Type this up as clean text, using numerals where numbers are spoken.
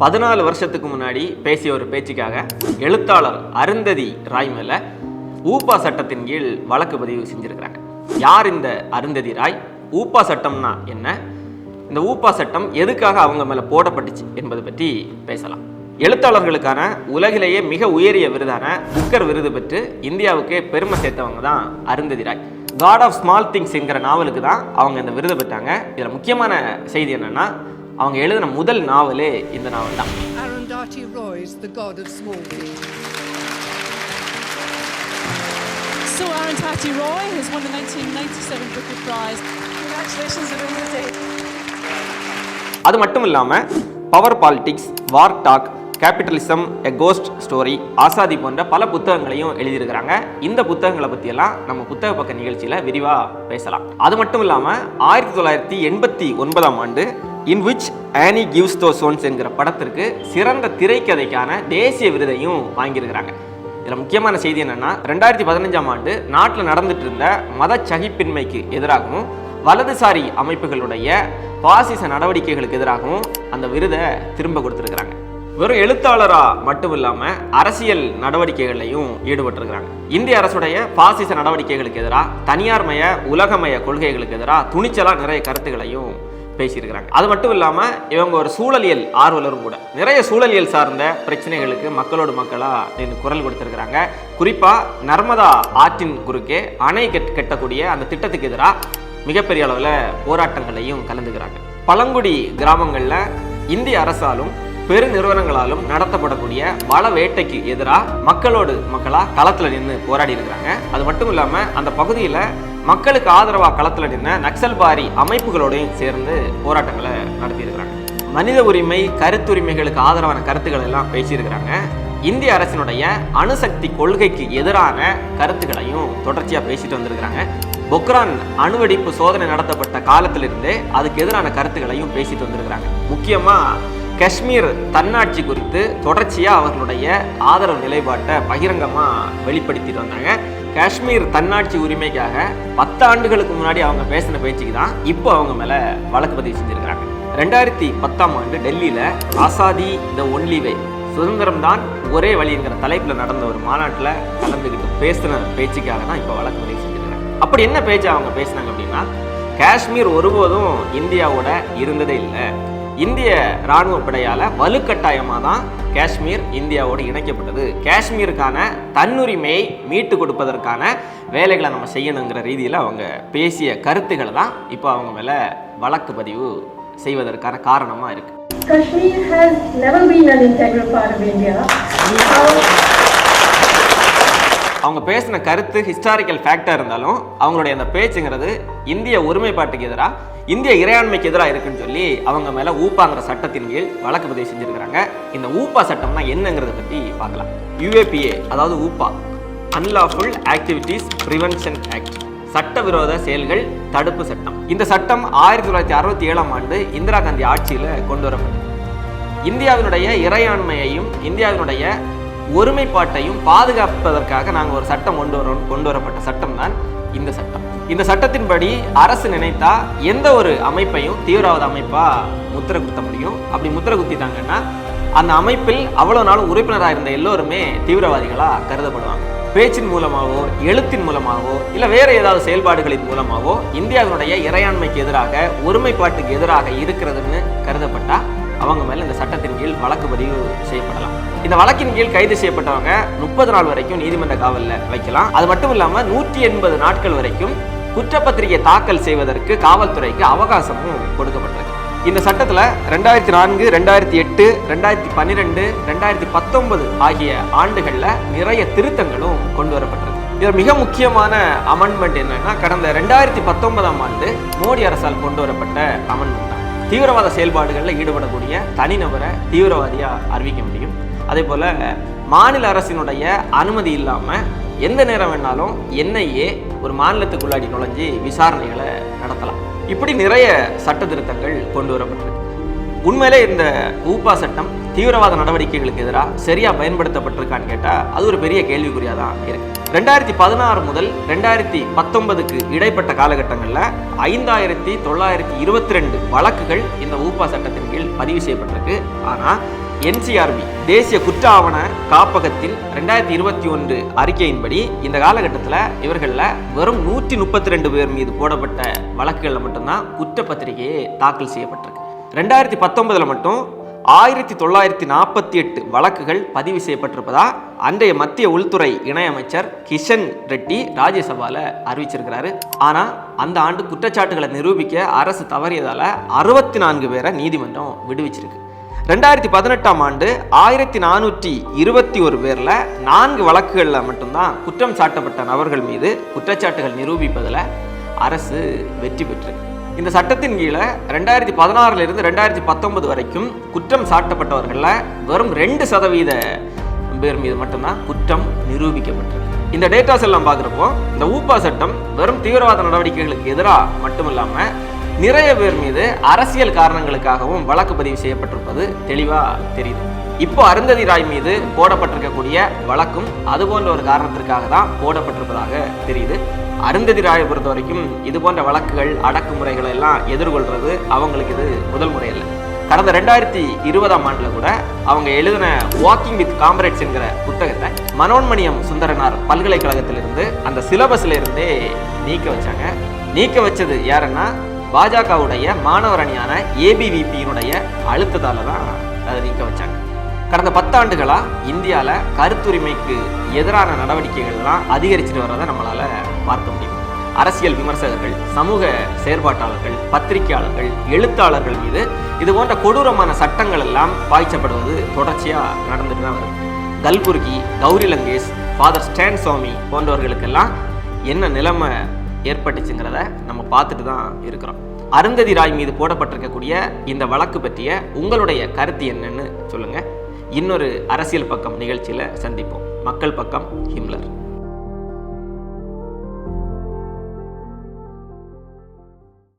14 வருஷத்துக்கு முன்னாடி பேசிய ஒரு பேச்சுக்காக எழுத்தாளர் அருந்ததி ராய் மேல ஊப்பா சட்டத்தின் கீழ் வழக்கு பதிவு செஞ்சிருக்கிறாங்க. யார் இந்த அருந்ததி ராய்? ஊப்பா சட்டம்னா என்ன? இந்த ஊப்பா சட்டம் எதுக்காக அவங்க மேல போடப்பட்டுச்சு என்பது பற்றி பேசலாம். எழுத்தாளர்களுக்கான உலகிலேயே மிக உயரிய விருதான புக்கர் விருது பெற்று இந்தியாவுக்கு பெருமை சேர்த்தவங்க தான் Arundhati Roy. God of Small Things என்கிற நாவலுக்கு தான் அவங்க இந்த விருதை பெற்றாங்க. இதில் முக்கியமான செய்தி என்னன்னா, அவங்க எழுதின முதல் நாவலே இந்த நாவல் தான். Arundhati Roy is the god of small things. So Arundhati Roy has won the 1997 Booker Prize. Congratulations, Arundhati. அது மட்டும் இல்லாமல் பவர் பாலிடிக்ஸ், வார் டாக், கேபிட்டலிசம், எ கோஸ்ட் ஸ்டோரி, ஆசாதி போன்ற பல புத்தகங்களையும் எழுதியிருக்கிறாங்க. இந்த புத்தகங்களை பற்றியெல்லாம் நம்ம புத்தக பக்க நிகழ்ச்சியில் விரிவாக பேசலாம். அது மட்டும் இல்லாமல் 1989ஆம் ஆண்டு In Which Annie Gives Those Ones என்கிற படத்திற்கு சிறந்த திரைக்கதைக்கான தேசிய விருதையும் வாங்கியிருக்கிறாங்க. இதில் முக்கியமான செய்தி என்னன்னா, 2015ஆம் ஆண்டு நாட்டில் நடந்துட்டு இருந்த மத சகிப்பின்மைக்கு எதிராகவும் வலதுசாரி அமைப்புகளுடைய பாசிச நடவடிக்கைகளுக்கு எதிராகவும் அந்த விருதை திரும்ப கொடுத்துருக்கிறாங்க. வெறும் எழுத்தாளரா மட்டும் இல்லாமல் அரசியல் நடவடிக்கைகளையும் ஈடுபட்டிருக்கிறாங்க. இந்திய அரசுடைய பாசிச நடவடிக்கைகளுக்கு எதிராக, தனியார்மய உலகமய கொள்கைகளுக்கு எதிராக துணிச்சலாக நிறைய கருத்துக்களையும் பேசியிருக்கிறாங்க. அது மட்டும் இல்லாமல் இவங்க ஒரு சூழலியல் ஆர்வலரும் கூட. நிறைய சூழலியல் சார்ந்த பிரச்சனைகளுக்கு மக்களோடு மக்களாக குரல் கொடுத்திருக்கிறாங்க. குறிப்பாக நர்மதா ஆற்றின் குறுக்கே அணை கட்டக்கூடிய அந்த திட்டத்துக்கு எதிராக மிகப்பெரிய அளவில் போராட்டங்களையும் கலந்துக்கிறாங்க. பழங்குடி கிராமங்களில் இந்திய அரசாலும் பெரு நிறுவனங்களாலும் நடத்தப்படக்கூடிய வள வேட்டைக்கு எதிராக மக்களோடு மக்களாக களத்தில் நின்று போராடி இருக்கிறாங்க. அது மட்டும் இல்லாமல் அந்த பகுதியில் மக்களுக்கு ஆதரவாக களத்தில் நின்ற நக்சல்பாரி அமைப்புகளோடையும் சேர்ந்து போராட்டங்களை நடத்தியிருக்கிறாங்க. மனித உரிமை, கருத்துரிமைகளுக்கு ஆதரவான கருத்துக்கள் எல்லாம் பேசியிருக்கிறாங்க. இந்திய அரசினுடைய அணுசக்தி கொள்கைக்கு எதிரான கருத்துக்களையும் தொடர்ச்சியாக பேசிட்டு வந்திருக்கிறாங்க. பொக்ரான் அணுவெடிப்பு சோதனை நடத்தப்பட்ட காலத்திலிருந்தே அதுக்கு எதிரான கருத்துக்களையும் பேசிட்டு வந்திருக்கிறாங்க. முக்கியமாக காஷ்மீர் தன்னாட்சி குறித்து தொடர்ச்சியாக அவர்களுடைய ஆதரவு நிலைப்பாட்டை பகிரங்கமாக வெளிப்படுத்திட்டு வந்தாங்க. காஷ்மீர் தன்னாட்சி உரிமைக்காக 10 ஆண்டுகளுக்கு முன்னாடி அவங்க பேசின பேச்சுக்கு தான் இப்போ அவங்க மேலே வழக்கு பதிவு செஞ்சுருக்கிறாங்க. 2010ஆம் ஆண்டு டெல்லியில் ஆசாதி த ஒன்லி வே, சுதந்திரம் தான் ஒரே வழிங்கிற தலைப்பில் நடந்த ஒரு மாநாட்டில் கலந்துக்கிட்டு பேசின பேச்சுக்காக தான் இப்போ வழக்கு பதிவு செஞ்சுருக்கிறாங்க. அப்படி என்ன பேச்சு அவங்க பேசினாங்க அப்படின்னா, காஷ்மீர் ஒருபோதும் இந்தியாவோட இருந்ததே இல்லை, இந்திய இராணுவ படையால் வலுக்கட்டாயமாக தான் காஷ்மீர் இந்தியாவோடு இணைக்கப்பட்டது, காஷ்மீருக்கான தன்னுரிமையை மீட்டு கொடுப்பதற்கான வேலைகளை நம்ம செய்யணுங்கிற ரீதியில் அவங்க பேசிய கருத்துக்களை தான் இப்போ அவங்க மேலே வழக்கு பதிவு செய்வதற்கான காரணமாக இருக்குது. Kashmir has never been an integral part of India. அவங்க பேசின கருத்து ஹிஸ்டாரிக்கல் ஃபேக்டாக இருந்தாலும் அவங்களுடைய அந்த பேச்சுங்கிறது இந்திய ஒருமைப்பாட்டுக்கு எதிராக, இந்திய இறையாண்மைக்கு எதிராக இருக்குன்னு சொல்லி அவங்க மேலே ஊப்பாங்கிற சட்டத்தின் கீழ் வழக்கு பதிவு செஞ்சுருக்கிறாங்க. இந்த ஊப்பா சட்டம்னா என்னங்கிறத பற்றி பார்க்கலாம். UAPA, அதாவது ஊப்பா, அன்லாஃபுல் ஆக்டிவிட்டீஸ் ப்ரிவென்ஷன் ஆக்ட், சட்டவிரோத செயல்கள் தடுப்பு சட்டம். இந்த சட்டம் 1967ஆம் ஆண்டு இந்திரா காந்தி ஆட்சியில் கொண்டு வரப்பட்டது. இந்தியாவினுடைய இறையாண்மையையும் இந்தியாவினுடைய ஒருமைப்பாட்டையும் பாதுகாப்பதற்காக நாங்கள் ஒரு சட்டம் கொண்டு வரப்பட்ட சட்டம் தான் இந்த சட்டம். இந்த சட்டத்தின்படி அரசு நினைத்தா எந்த ஒரு அமைப்பையும் தீவிரவாத அமைப்பா முத்திரை குத்த முடியும். அப்படி முத்திரை குத்திட்டாங்கன்னா அந்த அமைப்பில் அவ்வளோ நாளும் உறுப்பினராக இருந்த எல்லோருமே தீவிரவாதிகளாக கருதப்படுவாங்க. பேச்சின் மூலமாகவோ, எழுத்தின் மூலமாகவோ, இல்லை வேறு ஏதாவது செயல்பாடுகளின் மூலமாகவோ இந்தியாவினுடைய இறையாண்மைக்கு எதிராக, ஒருமைப்பாட்டுக்கு எதிராக இருக்கிறதுன்னு கருதப்பட்டா அவங்க மேலே இந்த சட்டத்தின் கீழ் வழக்கு பதிவு செய்யப்படலாம். இந்த வழக்கின் கீழ் கைது செய்யப்பட்டவங்க 30 நாள் வரைக்கும் நீதிமன்ற காவலில் வைக்கலாம். அது மட்டும் இல்லாமல் 180 நாட்கள் வரைக்கும் குற்றப்பத்திரிகை தாக்கல் செய்வதற்கு காவல்துறைக்கு அவகாசமும் கொடுக்கப்பட்டிருக்கு. இந்த சட்டத்தில் 2004, 2008, 2012, 2019 ஆகிய ஆண்டுகளில் நிறைய திருத்தங்களும் கொண்டு வரப்பட்டிருக்கு. இதில் மிக முக்கியமான அமெண்ட்மெண்ட் என்னன்னா, கடந்த 2019ஆம் ஆண்டு மோடி அரசால் கொண்டு வரப்பட்ட அமெண்ட்மெண்ட் தான். தீவிரவாத செயல்பாடுகளில் ஈடுபடக்கூடிய தனிநபரை தீவிரவாதியாக அறிவிக்க முடியும். அதே போல் மாநில அரசினுடைய அனுமதி இல்லாமல் எந்த நேரம் வேணாலும் NIA ஒரு மாநிலத்துக்குள்ளாடி நுழைஞ்சி விசாரணைகளை நடத்தலாம். இப்படி நிறைய சட்ட திருத்தங்கள் கொண்டு வரப்பட்டிருக்கு. உண்மையிலே இந்த ஊப்பா சட்டம் தீவிரவாத நடவடிக்கைகளுக்கு எதிராக சரியாக பயன்படுத்தப்பட்டிருக்கான்னு கேட்டால் அது ஒரு பெரிய கேள்விக்குறியாக தான் இருக்குது. 2016 முதல் 2019க்கு இடைப்பட்ட காலகட்டங்களில் 5922 வழக்குகள் இந்த ஊப்பா சட்டத்தின் கீழ் பதிவு செய்யப்பட்டிருக்கு. ஆனால் NCRB தேசிய குற்ற ஆவண காப்பகத்தின் 2021 அறிக்கையின்படி இந்த காலகட்டத்தில் இவர்களில் வெறும் 132 பேர் மீது போடப்பட்ட வழக்குகளில் மட்டும்தான் குற்றப்பத்திரிகையே தாக்கல் செய்யப்பட்டிருக்கு. 2019 மட்டும் 1948 வழக்குகள் பதிவு செய்யப்பட்டிருப்பதா அன்றைய மத்திய உள்துறை இணையமைச்சர் கிஷன் ரெட்டி ராஜ்யசபாவில் அறிவிச்சிருக்கிறாரு. ஆனால் அந்த ஆண்டு குற்றச்சாட்டுகளை நிரூபிக்க அரசு தவறியதால் 64 பேரை நீதிமன்றம் விடுவிச்சிருக்கு. 2018 ஆண்டு 1421 பேரில் 4 வழக்குகளில் மட்டும்தான் குற்றம் சாட்டப்பட்ட நபர்கள் மீது குற்றச்சாட்டுகள் நிரூபிப்பதில் அரசு வெற்றி பெற்றிருக்கு. இந்த சட்டத்தின் கீழே 2016 2019 வரைக்கும் குற்றம் சாட்டப்பட்டவர்களில் வெறும் 2% பேர் மீது மட்டும்தான் குற்றம் நிரூபிக்கப்பட்டிருக்கு. இந்த டேட்டாஸ் எல்லாம் பார்க்குறப்போ இந்த ஊப்பா சட்டம் வெறும் தீவிரவாத நடவடிக்கைகளுக்கு எதிராக மட்டுமில்லாமல் நிறைய பேர் மீது அரசியல் காரணங்களுக்காகவும் வழக்கு பதிவு செய்யப்பட்டிருப்பது தெளிவாக தெரியுது. இப்போ அருந்ததி ராய் மீது போடப்பட்டிருக்கக்கூடிய வழக்கும் அது போன்ற ஒரு காரணத்திற்காக தான் போடப்பட்டிருப்பதாக தெரியுது. அருந்ததி ராயை பொறுத்த வரைக்கும் இது போன்ற வழக்குகள் அடக்குமுறைகளை எல்லாம் எதிர்கொள்றது அவங்களுக்கு இது முதல் முறை இல்லை. கடந்த 2020 ஆண்டில் கூட அவங்க எழுதின வாக்கிங் வித் காம்ரேட்ஸ் என்கிற புத்தகத்தை மனோன்மணியம் சுந்தரனார் பல்கலைக்கழகத்திலிருந்து அந்த சிலபஸ்ல இருந்தே நீக்க வச்சாங்க. நீக்க வச்சது யாருன்னா பாஜகவுடைய மாணவர் அணியான ABVP-னுடைய அழுத்தத்தால தான் அதை நீக்க வச்சாங்க. கடந்த 10 ஆண்டுகளாக இந்தியாவில் கருத்துரிமைக்கு எதிரான நடவடிக்கைகள்லாம் அதிகரிச்சுட்டு வரதை நம்மளால் பார்க்க முடியும். அரசியல் விமர்சகர்கள், சமூக செயற்பாட்டாளர்கள், பத்திரிகையாளர்கள், எழுத்தாளர்கள் மீது இது போன்ற கொடூரமான சட்டங்கள் எல்லாம் பாய்ச்சப்படுவது தொடர்ச்சியாக நடந்துட்டு தான் வருது. கல்புர்கி, கௌரி லங்கேஷ், ஃபாதர் ஸ்டான் சுவாமி போன்றவர்களுக்கெல்லாம் என்ன நிலைமை ஏற்பட்டுச்சுங்கிறத நம்ம பார்த்துட்டு தான் இருக்கிறோம். அருந்ததி ராய் மீது போடப்பட்டிருக்கக்கூடிய இந்த வழக்கு பற்றிய உங்களுடைய கருத்து என்னன்னு சொல்லுங்கள். இன்னொரு அரசியல் பக்கம் நிகழ்ச்சியில் சந்திப்போம். மக்கள் பக்கம் ஹிம்லர்.